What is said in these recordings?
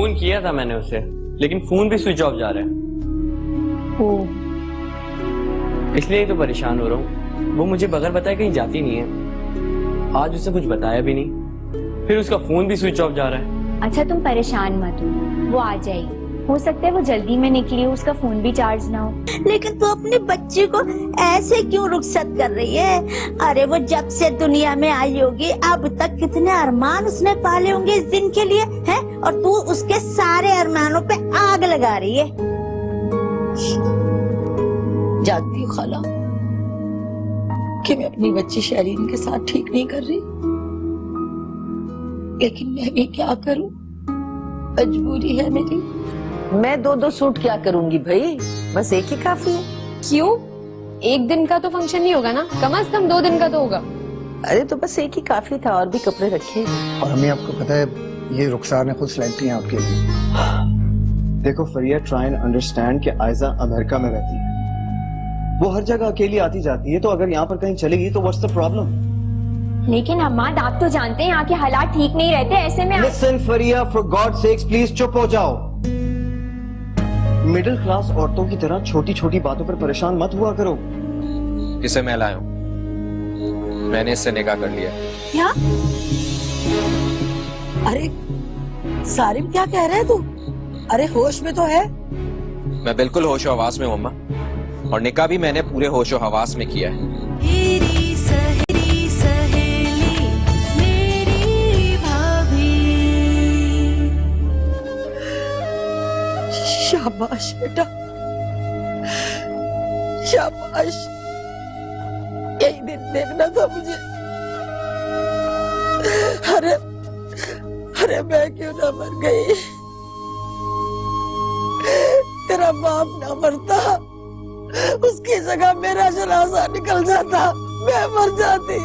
Phone किया था मैंने उसे, लेकिन फोन भी स्विच ऑफ जा रहा है। ओह, इसलिए ही तो परेशान हो रहा हूँ। वो मुझे बगैर बताए कहीं जाती नहीं है। आज उसे कुछ बताया भी नहीं, फिर उसका फोन भी स्विच ऑफ जा रहा है। अच्छा तुम परेशान मत हो, वो आ जाएगी। हो सकता है वो जल्दी में निकली हो, उसका फोन भी चार्ज ना हो। लेकिन तू अपनी बच्ची को ऐसे क्यों रुखसत कर रही है? अरे वो जब से दुनिया में आई होगी अब तक कितने अरमान उसने पाले होंगे इस दिन के लिए, हैं? और तू उसके सारे अरमानों पे आग लगा रही है। जानती हूँ खाला कि मैं अपनी बच्ची शहरीन के साथ ठीक नहीं कर रही, लेकिन मैं भी क्या करूं, मजबूरी है मेरी। मैं दो दो सूट क्या करूंगी भाई, बस एक ही काफी है। क्यों? एक दिन का तो फंक्शन नहीं होगा ना, कम से कम 2 दिन का तो होगा। अरे तो बस एक ही काफी था, और भी कपड़े रखे। और हमें आपको पता है ये रुखसार ने खुद सिलेक्ट किया आपके लिए। देखो फरिया, ट्राई एंड अंडरस्टैंड कि आयजा अमेरिका में रहती है, वो हर जगह अकेली आती जाती है, तो अगर यहाँ पर कहीं चलेगी तो व्हाट्स द प्रॉब्लम? लेकिन अम्मा आप तो जानते हैं यहाँ के हालात ठीक नहीं रहते, ऐसे में listen Fariya, for God sex please चुप हो जाओ। मिडिल क्लास औरतों की तरह छोटी छोटी बातों पर परेशान मत हुआ करो। इसे मैं लाया हूं, मैंने इससे निकाह कर लिया। क्या? अरे सारिम क्या कह रहे है तू? अरे होश में तो है? मैं बिल्कुल होशो हवास में हूं अम्मा, और निकाह भी मैंने पूरे होशो हवास में किया है। शाबाश बेटा, शाबाश। यही दिन देखना था मुझे। अरे अरे मैं क्यों ना मर गई? तेरा बाप ना मरता, उसकी जगह मेरा जनाजा निकल जाता, मैं मर जाती।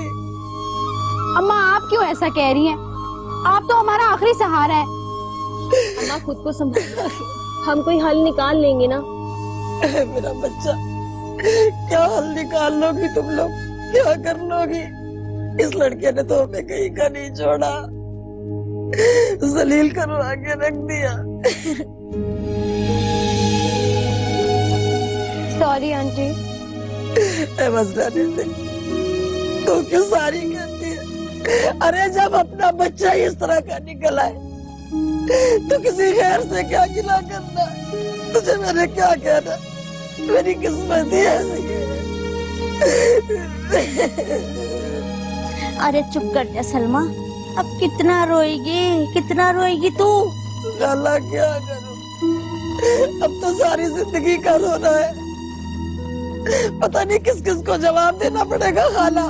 अम्मा आप क्यों ऐसा कह रही हैं? आप तो हमारा आखिरी सहारा है। अम्मा खुद को संभालो, हम कोई हल निकाल लेंगे ना। मेरा बच्चा, क्या हल निकाल लोगी तुम लोग? क्या कर लोगी? इस लड़के ने तो हमें कहीं का नहीं छोड़ा, जलील करवा के रख दिया। Sorry aunty. बस रहने दे, तो क्यों सारी कहती है? अरे जब अपना बच्चा ही इस तरह का निकल आए तो किसी गैर से क्या गिला करना? तुझे मैंने क्या कहना, मेरी किस्मत ही ऐसी है। अरे चुप कर जा सलमा, अब कितना रोएगी, कितना रोएगी तू? गाला क्या करूं, अब तो सारी जिंदगी का रोना है। पता नहीं किस किस को जवाब देना पड़ेगा खाला।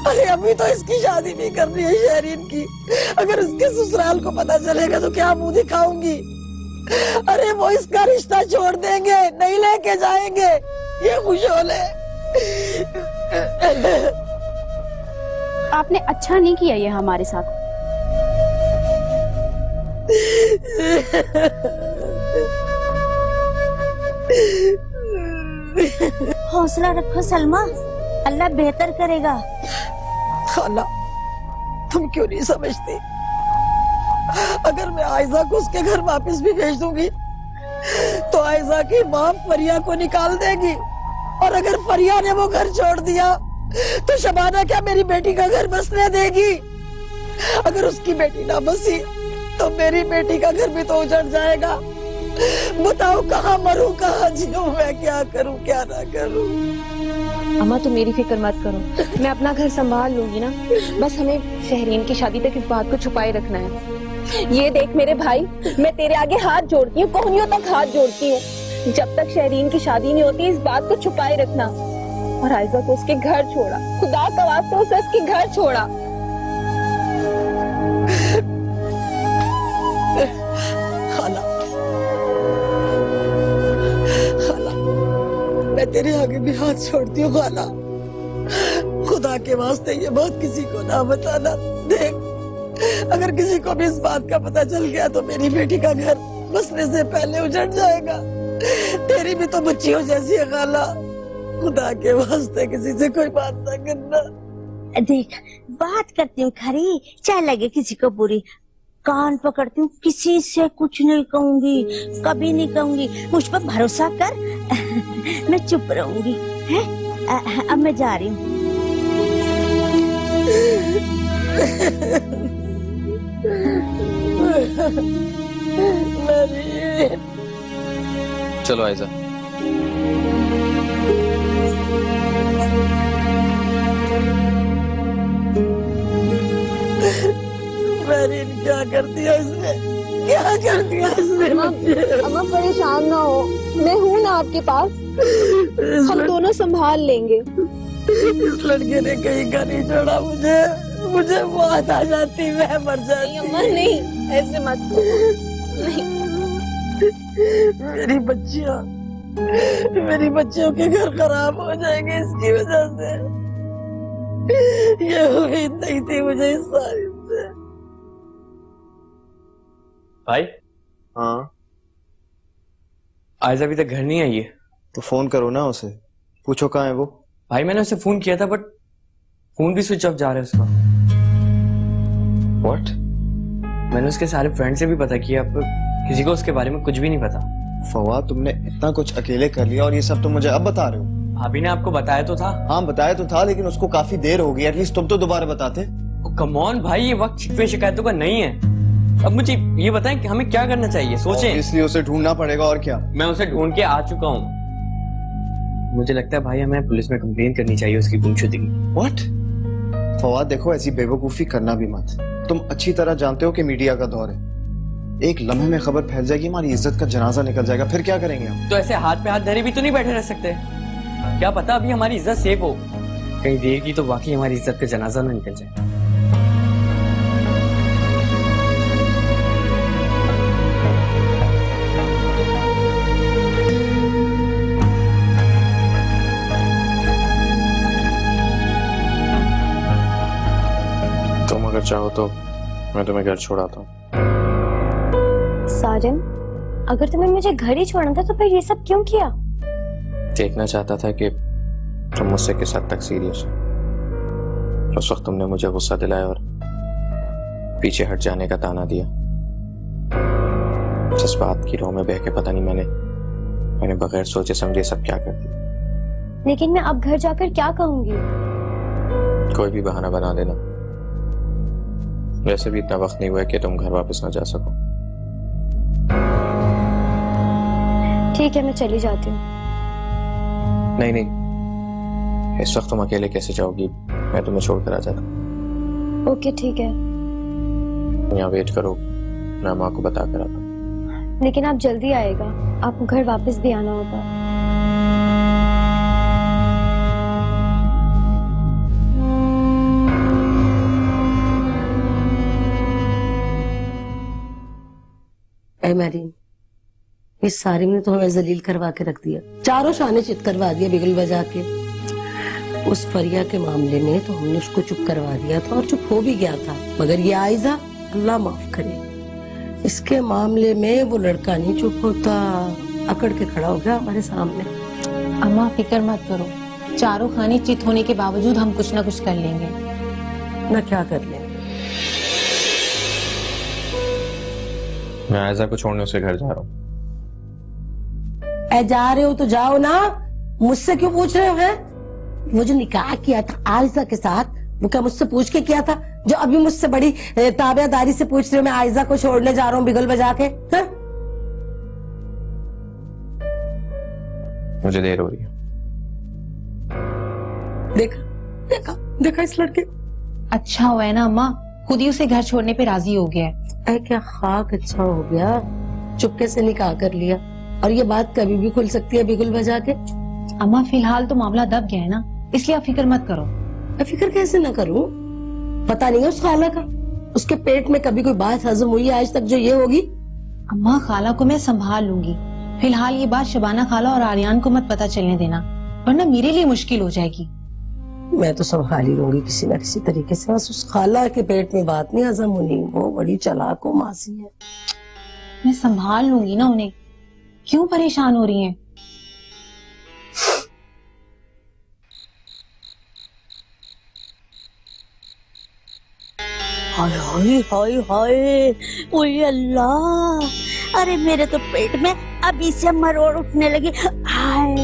अरे अभी तो इसकी शादी नहीं करनी है शहरीन की, अगर इसके ससुराल को पता चलेगा तो क्या मुंह दिखाऊंगी? अरे वो इसका रिश्ता छोड़ देंगे, नहीं लेके जाएंगे, ये खुशहाल है। आपने अच्छा नहीं किया ये हमारे साथ। हौसला रखो सलमा, अल्लाह बेहतर करेगा। खाला तुम क्यों नहीं समझती? अगर मैं आयजा को उसके घर वापस भी भेज दूंगी तो आयजा की माँ फरिया को निकाल देगी, और अगर फरिया ने वो घर छोड़ दिया तो शबाना क्या मेरी बेटी का घर बसने देगी? अगर उसकी बेटी ना बसी तो मेरी बेटी का घर भी तो उजड़ जाएगा। बताओ कहाँ मरूं, कहाँ जीऊं, मैं क्या करूं, क्या ना करूं? अम्मा तुम मेरी फिक्र मत करो, मैं अपना घर संभाल लूंगी ना। बस हमें शहरीन की शादी तक इस बात को छुपाए रखना है। ये देख मेरे भाई, मैं तेरे आगे हाथ जोड़ती हूँ, कोहनियों तक हाथ जोड़ती हूँ। जब तक शहरीन की शादी नहीं होती इस बात को छुपाए रखना। और आयजा को उसके घर छोड़ा, खुदा का वास्ता उसे उसके घर छोड़ा। खाला, खाला मैं तेरे आगे भी हाथ छोड़ती हूँ खाला, खुदा के वास्ते ये बात किसी को ना बताना। देख अगर किसी को भी इस बात का पता चल गया तो मेरी बेटी का घर बसने से पहले उजड़ जाएगा। तेरी भी तो बच्चियों जैसी है खाला, खुदा के वास्ते किसी से कोई बात ना करना। देख बात करती हूँ खरी, चाहे लगे किसी को बुरी, कान पकड़ती हूँ, किसी से कुछ नहीं कहूंगी, कभी नहीं कहूंगी, मुझ पर भरोसा कर। मैं चुप रहूंगी, है? अब मैं जा रही हूँ। चलो आयजा। मेरीन क्या कर दिया इसने, क्या कर दिया इसने मुझे? अम्मा परेशान ना हो, मैं हूँ ना आपके पास, हम दोनों संभाल लेंगे। इस लड़के ने कहीं का नहीं छोड़ा मुझे, मुझे बहुत आ जाती, मैं मर जाती। अम्मा नहीं, ऐसे मत नहीं। मेरी बच्चियों के घर खराब हो जाएंगे इसकी वजह से। ये उम्मीद नहीं थी मुझे इस सारी से। भाई हाँ, आयजा अभी तक घर नहीं आई है। तो फोन करो ना उसे, पूछो कहाँ है वो। भाई मैंने उसे फोन किया था बट फोन भी स्विच ऑफ जा रहा है उसका। व्हाट? मैंने उसके सारे फ्रेंड से भी पता किया पर किसी को उसके बारे में कुछ भी नहीं पता। फवाद, तुमने इतना कुछ अकेले कर लिया और ये सब तुम मुझे अब बता रहे हो? भाभी ने आपको बताया तो था। हाँ बताया तो था, लेकिन उसको काफी देर हो गई, एटलीस्ट तुम तो दोबारा बताते। कम ऑन भाई, ये वक्त शिकवे शिकायतों का नहीं है। अब मुझे ये बताएं कि हमें क्या करना चाहिए, सोचें। इसलिए उसे ढूंढना पड़ेगा, और क्या। मैं उसे ढूंढ के आ चुका हूँ। मुझे लगता है भाई हमें पुलिस में कंप्लेन करनी चाहिए उसकी गुमशुदगी। व्हाट? फवाद देखो, ऐसी बेवकूफी करना भी मत। तुम अच्छी तरह जानते हो कि मीडिया का दौर है, एक लम्हे में खबर फैल जाएगी, हमारी इज्जत का जनाजा निकल जाएगा, फिर क्या करेंगे हम? तो ऐसे हाथ पे हाथ धरे भी तो नहीं बैठे रह सकते। क्या पता अभी हमारी इज्जत सेफ हो, कहीं देर की तो वाकई हमारी इज्जत का जनाजा ना निकल जाए। तुम अगर चाहो तो मैं तुम्हें घर छोड़ाता हूँ। साजन, अगर तुम्हें मुझे घर ही छोड़ना था तो फिर ये सब क्यों किया? देखना चाहता था कि तुम मुझसे किस हद तक सीरियस हो। उस वक्त तुमने मुझे गुस्सा दिलाया और पीछे हट जाने का ताना दिया। जज्बात की राह में बह के पता नहीं मैंने बगैर सोचे समझे सब क्या कर दिया। लेकिन मैं अब घर जाकर क्या कहूंगी? कोई भी बहाना बना देना, वैसे भी इतना वक्त नहीं हुआ है कि तुम घर वापस ना जा सको। ठीक है, मैं चली जाती हूँ। नहीं, इस वक्त तुम अकेले कैसे जाओगी? मैं तुम्हें छोड़कर आ जाता। ओके ठीक है, यहाँ वेट करो, मैं माँ को बता कर आता। लेकिन आप जल्दी आएगा, आपको घर वापस भी आना होगा। ऐ मैरीन, इस सारी ने तो हमें जलील करवा के रख दिया, चारों शाने चित करवा दिया बिगल बजा के। उस फरिया के मामले में तो हमने उसको चुप करवा दिया था और चुप हो भी गया था, मगर ये आयजा, अल्लाह माफ करे, इसके मामले में वो लड़का नहीं चुप होता, अकड़ के खड़ा हो गया हमारे सामने। अम्मा फिक्र मत करो, चारों खाने चित होने के बावजूद हम कुछ ना कुछ कर लेंगे। ना क्या कर ले? मैं आयजा को छोड़ने उसके घर जा रहा हूँ। ऐ जा रहे हो तो जाओ ना, मुझसे क्यों पूछ रहे हो? हैं? वो जो निकाह किया था आयजा के साथ, वो क्या मुझसे पूछ के किया था? जो अभी मुझसे बड़ी ताबेदारी से पूछ रहे हो मैं आयजा को छोड़ने जा रहा हूँ बिगल बजा के? हैं? मुझे देर हो रही है। देखा देखा देखा इस लड़के। अच्छा हुआ है ना अम्मा, खुद ही उसे घर छोड़ने पे राजी हो गया है। ऐ क्या खाक अच्छा हो गया, चुपके से निकाह कर लिया, और ये बात कभी भी खुल सकती है बिगुल बजा के। अम्मा फिलहाल तो मामला दब गया है ना, इसलिए आप फिक्र मत करो। मैं फिक्र कैसे ना करूं? पता नहीं है उस खाला का, उसके पेट में कभी कोई बात हजम हुई है आज तक जो ये होगी? अम्मा खाला को मैं संभाल लूंगी, फिलहाल ये बात शबाना खाला और आर्यान को मत पता चलने देना, वरना मेरे लिए मुश्किल हो जाएगी। मैं तो संभाल ही लूंगी किसी न किसी तरीके से, बस उस खाला के पेट में बात नहीं हजम होनी, वो बड़ी चालाक हो मासी है। मैं संभाल लूंगी ना उन्हें, क्यों परेशान हो रही हैं? हाय हाय हाय हाय, ओए अल्लाह, अरे मेरे तो पेट में अभी से मरोड़ उठने लगी। हाय,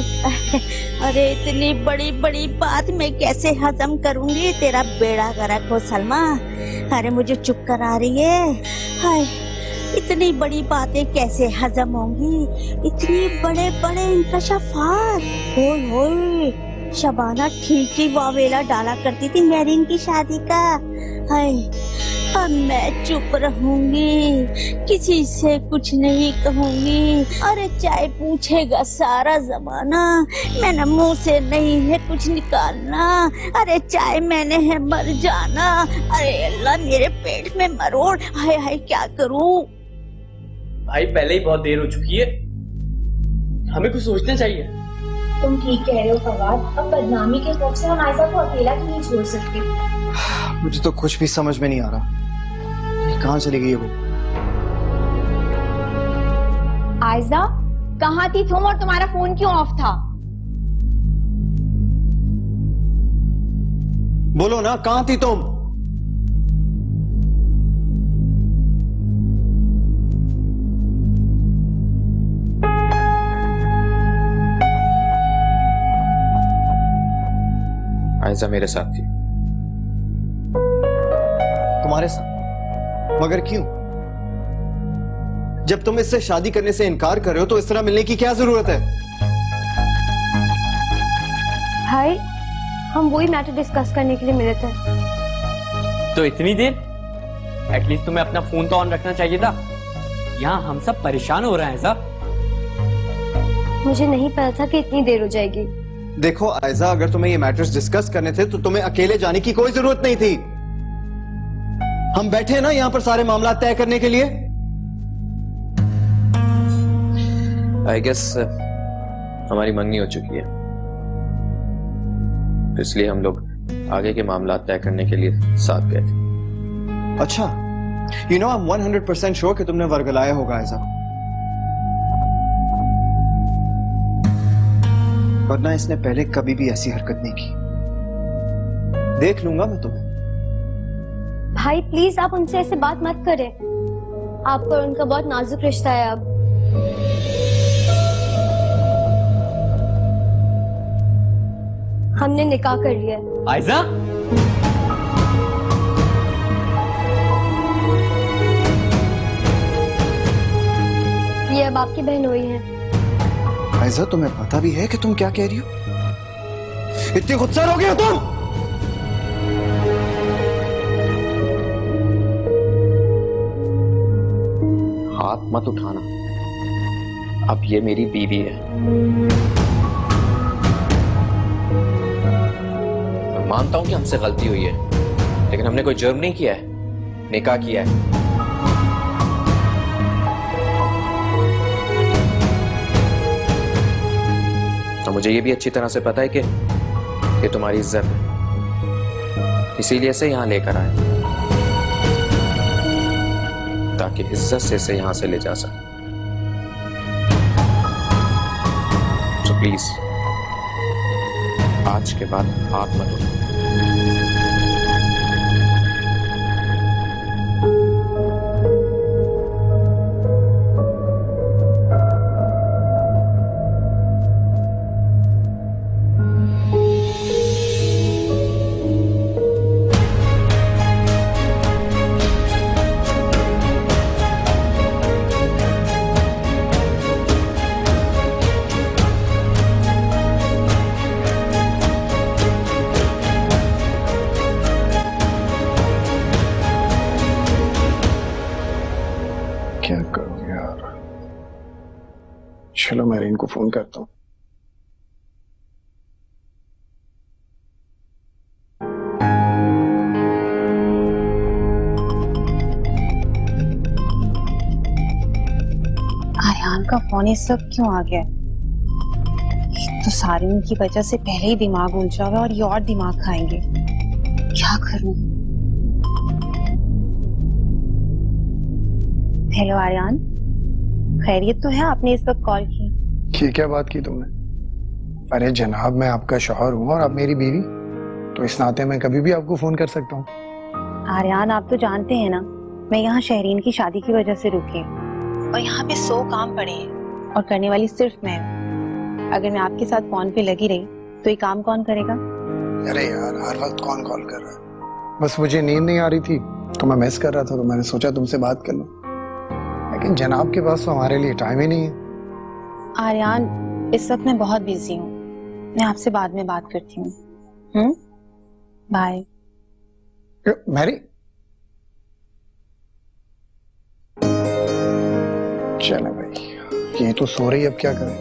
अरे इतनी बड़ी बड़ी बात मैं कैसे हजम करूंगी, तेरा बेड़ा गर्क हो सलमा। अरे मुझे चुप करा रही है। हाय, इतनी बड़ी बातें कैसे हजम होंगी, इतनी बड़े बड़े इंकशाफात। होय होय, शबाना ठीक ही वावेला डाला करती थी मेरीन की शादी का। हाय, अब मैं चुप रहूंगी, किसी से कुछ नहीं कहूंगी। अरे चाहे पूछेगा सारा जमाना, मैंने मुंह से नहीं है कुछ निकालना। अरे चाहे मैंने है मर जाना। अरे अल्लाह, मेरे पेट में मरोड़। हाय हाय, क्या करूं? भाई पहले ही बहुत देर हो चुकी है, हमें कुछ सोचना चाहिए। तुम ठीक कह रहे हो फवाद, अब बदनामी के खौफ से हम आयशा को अकेला क्यों नहीं छोड़ सकते। मुझे तो कुछ भी समझ में नहीं आ रहा, कहाँ चली गई वो? आयशा, कहाँ थी तुम और तुम्हारा फोन क्यों ऑफ था? बोलो ना, कहाँ थी तुम? आयजा मेरे साथ थी। तुम्हारे साथ? मगर क्यों? जब तुम इससे शादी करने से इनकार कर रहे हो तो इस तरह मिलने की क्या जरूरत है? भाई, हम वही मैटर डिस्कस करने के लिए मिले थे। तो इतनी देर? एटलीस्ट तुम्हें अपना फोन तो ऑन रखना चाहिए था। यहाँ हम सब परेशान हो रहे हैं ऐसा। मुझे नहीं पता था कि इतनी देर हो जाएगी। देखो आयजा, अगर तुम्हें ये मैटर्स डिस्कस करने थे तो तुम्हें अकेले जाने की कोई जरूरत नहीं थी। हम बैठे हैं ना यहाँ पर सारे मामला तय करने के लिए। आई गेस हमारी मंगनी हो चुकी है, इसलिए हम लोग आगे के मामला तय करने के लिए साथ गए थे। अच्छा, you know, I am 100% sure कि तुमने वर्गलाया होगा आयजा, वरना इसने पहले कभी भी ऐसी हरकत नहीं की। देख लूंगा मैं तुम्हें। भाई प्लीज, आप उनसे ऐसे बात मत करें। आपका और उनका बहुत नाजुक रिश्ता है अब। हमने निकाह कर लिया है। आयजा, ये अब आपकी बहनोई है। आयजा, तुम्हें पता भी है कि तुम क्या कह रही हो? इतनी गुस्सा हो गए हो तुम? हाथ मत उठाना, अब ये मेरी बीवी है। मैं मानता हूं कि हमसे गलती हुई है, लेकिन हमने कोई जुर्म नहीं किया है, निकाह किया है। तो मुझे ये भी अच्छी तरह से पता है कि ये तुम्हारी इज्जत है, इसीलिए से यहां लेकर आए, ताकि इज्जत से इसे यहां से ले जा सके। तो प्लीज आज के बाद हाथ मत उठाओ। क्या करूं यार, चलो मैं इनको फोन करता हूँ। आर्यान का फोन इस वक्त क्यों आ गया? एक तो सारिन की वजह से पहले ही दिमाग उलझा हुआ और ये और दिमाग खाएंगे। क्या करूं? हेलो आर्यान, खैरियत तो है? आपने इस वक्त कॉल की? ये क्या बात की तुमने? अरे जनाब, मैं आपका शौहर हूँ और आप मेरी बीवी, तो इस नाते मैं कभी भी आपको फोन कर सकता हूँ। आर्यान, आप तो जानते हैं ना, मैं यहाँ शहरीन की शादी की वजह से रुकी हूँ और यहाँ पे 100 काम पड़े हैं और करने वाली सिर्फ मैं हूँ। अगर मैं आपके साथ फोन पे लगी रही तो ये काम कौन करेगा? अरे यार, हर वक्त कौन कॉल कर रहा है? बस मुझे नींद नहीं आ रही थी तो मैं मिस कर रहा था, तो मैंने सोचा तुमसे बात कर लूं। लेकिन जनाब के पास तो हमारे लिए टाइम ही नहीं है। आर्यान, इस वक्त मैं बहुत बिजी हूँ, मैं आपसे बाद में बात करती हूँ। बाय। मैरी, चलो भाई, ये तो सो रही, अब क्या करें?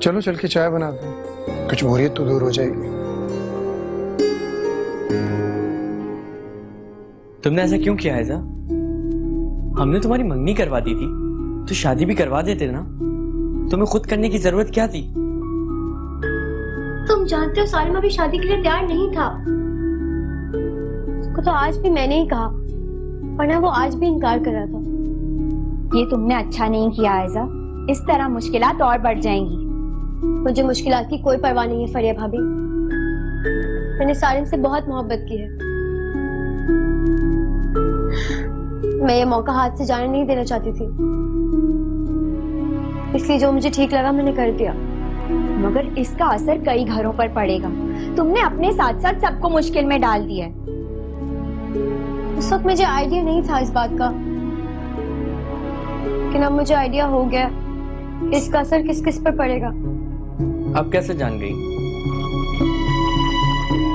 चलो चल के चाय बनाते हैं, कुछ बोरियत तो दूर हो जाएगी। तुमने ऐसा क्यों किया ऐसा? हमने तुम्हारी मंगनी करवा दी थी तो शादी भी करवा देते ना। तुम्हें खुद करने की जरूरत क्या थी? तुम जानते हो सालिम अभी शादी के लिए तैयार नहीं था। उसको तो आज भी मैंने ही कहा, वरना वो आज भी इनकार कर रहा था। ये तुमने अच्छा नहीं किया आयजा, इस तरह मुश्किलात और बढ़ जाएंगी। मुझे मुश्किलात की कोई परवाह नहीं है फरिया भाभी। मैंने सालिम से बहुत मोहब्बत की है। मैं ये मौका हाथ से जाने नहीं देना चाहती थी, इसलिए जो मुझे ठीक लगा मैंने कर दिया। मगर इसका असर कई घरों पर पड़ेगा। तुमने अपने साथ साथ सबको मुश्किल में डाल दिया है। उस वक्त मुझे आइडिया नहीं था इस बात का, लेकिन अब मुझे आइडिया हो गया इसका असर किस किस पर पड़ेगा। अब कैसे जान गई?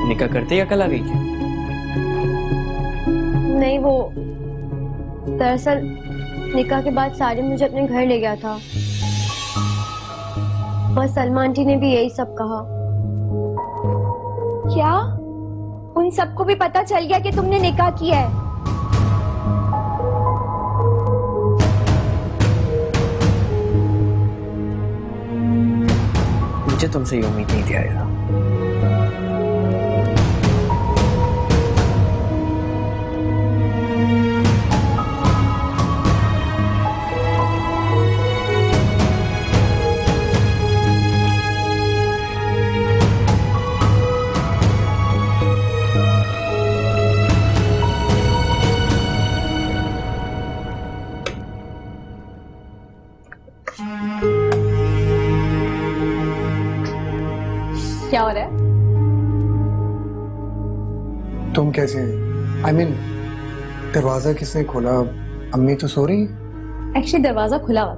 निकाह करते ही अकल आ गई क्या? नहीं, वो दरअसल निकाह के बाद सालिम मुझे अपने घर ले गया था। बस सलमा आंटी ने भी यही सब कहा। क्या उन सबको भी पता चल गया कि तुमने निकाह किया है? मुझे तुमसे ये उम्मीद नहीं थी आयरा। क्या हो रहा है? तुम कैसे? I mean, दरवाजा किसने खोला? अम्मी तो सो रही है। एक्चुअली दरवाजा खुला हुआ,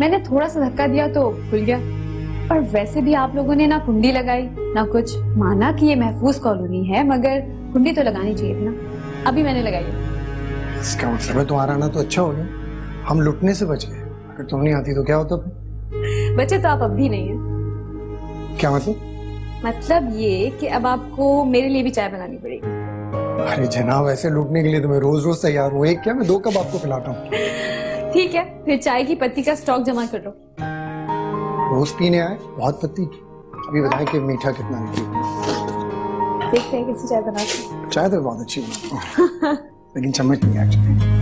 मैंने थोड़ा सा धक्का दिया तो खुल गया। और वैसे भी आप लोगों ने ना कुंडी लगाई ना कुछ। माना कि ये महफूज कॉलोनी है, मगर कुंडी तो लगानी चाहिए थी ना। अभी मैंने लगाई है। इसका मतलब है तुम्हारा आना तो अच्छा हो गया, हम लुटने से बच गए। अगर तुम नहीं आती तो क्या होता फिर? बच्चे तो आप अब भी नहीं है। क्या मतलब? मतलब ये कि अब आपको मेरे लिए भी चाय बनानी पड़ेगी। अरे जनाब, ऐसे लूटने के लिए तो मैं रोज रोज तैयार हूँ। एक क्या, मैं 2 कप आपको पिलाता हूँ। ठीक है, फिर चाय की पत्ती का स्टॉक जमा कर लो। रोज पीने आए, बहुत पत्ती। अभी बताएं कि मीठा कितना है। देखते हैं किसी चाय बनाते हैं। चाय तो बहुत अच्छी है लेकिन चम्मच नहीं एक्चुअली।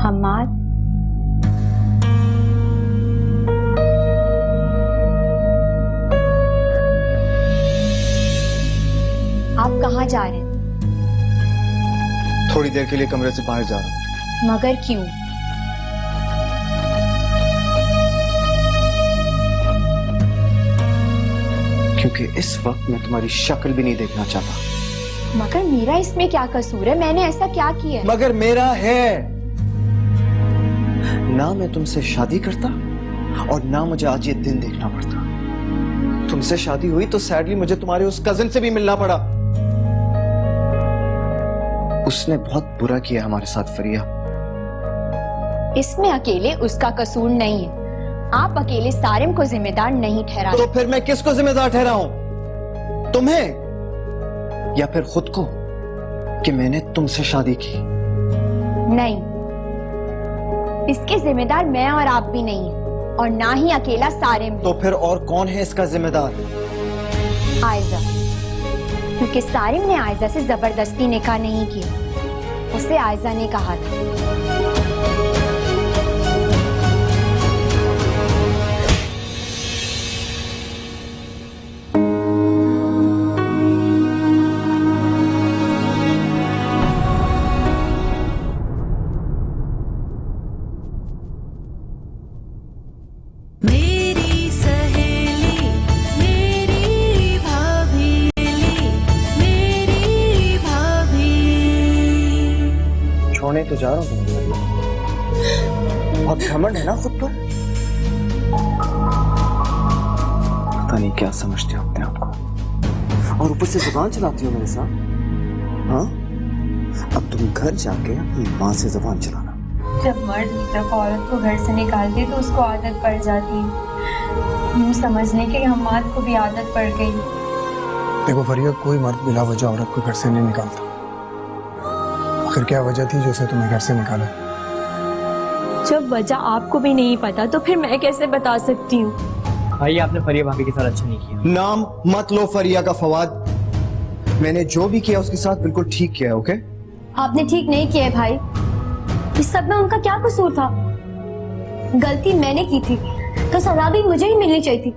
हमाद, आप कहाँ जा रहे हैं? थोड़ी देर के लिए कमरे से बाहर जा रहा हूँ। मगर क्यों? क्योंकि इस वक्त मैं तुम्हारी शक्ल भी नहीं देखना चाहता। मगर मेरा इसमें क्या कसूर है? मैंने ऐसा क्या किया है? मगर मेरा है ना। मैं तुमसे शादी करता और ना मुझे आज ये दिन देखना पड़ता। तुमसे शादी हुई तो सैडली मुझे तुम्हारे उस कजिन से भी मिलना पड़ा। उसने बहुत बुरा किया हमारे साथ फरिया। इसमें अकेले उसका कसूर नहीं है। आप अकेले सारिम को जिम्मेदार नहीं ठहरा। तो फिर मैं किसको जिम्मेदार ठहराऊं? तुम्हें या फिर खुद को कि मैंने तुमसे शादी की? नहीं, इसके जिम्मेदार मैं और आप भी नहीं है, और ना ही अकेला सारिम। तो फिर और कौन है इसका जिम्मेदार? आयजा, क्योंकि सारिम ने आयजा से जबरदस्ती निकाह नहीं किया, उसे आयजा ने कहा था। मेरी सहेली मेरी भाभी, मेरी भाभी। छोड़ने तो जा रहा हूँ तुम्हें, बहुत घमंड है ना खुद पर। पता नहीं क्या समझते हो अपने आप को, और ऊपर से जुबान चलाती हो मेरे साथ। हाँ, अब तुम घर जाके अपनी माँ से जुबान चलाना। जब मर्द की तरफ औरत को घर से निकालते तो उसको आदत पड़ जाती है, यूँ समझने की हमाद को भी आदत पड़ गई। देखो फरिया, कोई मर्द बिला वजह औरत को घर से नहीं निकालता। आखिर क्या वजह थी जो उसे तुम्हें घर से निकाला? जब वजह आपको भी नहीं पता तो फिर मैं कैसे बता सकती हूँ? भाई आपने फरिया भाभी के साथ अच्छा नहीं किया। नाम मत लो फरिया का फवाद। मैंने जो भी किया उसके साथ बिल्कुल ठीक किया है, ओके? आपने ठीक नहीं किया है भाई। इस सब में उनका क्या कसूर था? गलती मैंने की थी तो सजा भी मुझे ही मिलनी चाहिए थी।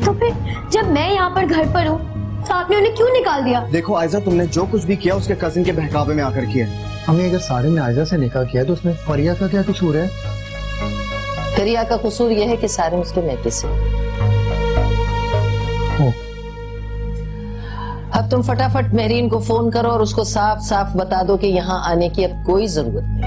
तो फिर जब मैं यहाँ पर घर पर हूँ तो आपने उन्हें क्यों निकाल दिया? देखो आयजा, तुमने जो कुछ भी किया उसके कजिन के बहकावे में आकर किया। हमें अगर सारे ने आयजा से निकाह किया तो उसमें फरिया का क्या कसूर है? फरिया का कसूर यह है कि सारे उसके मैके से। अब तुम फटाफट मेरीन को फोन करो और उसको साफ साफ बता दो कि यहाँ आने की अब कोई जरूरत नहीं।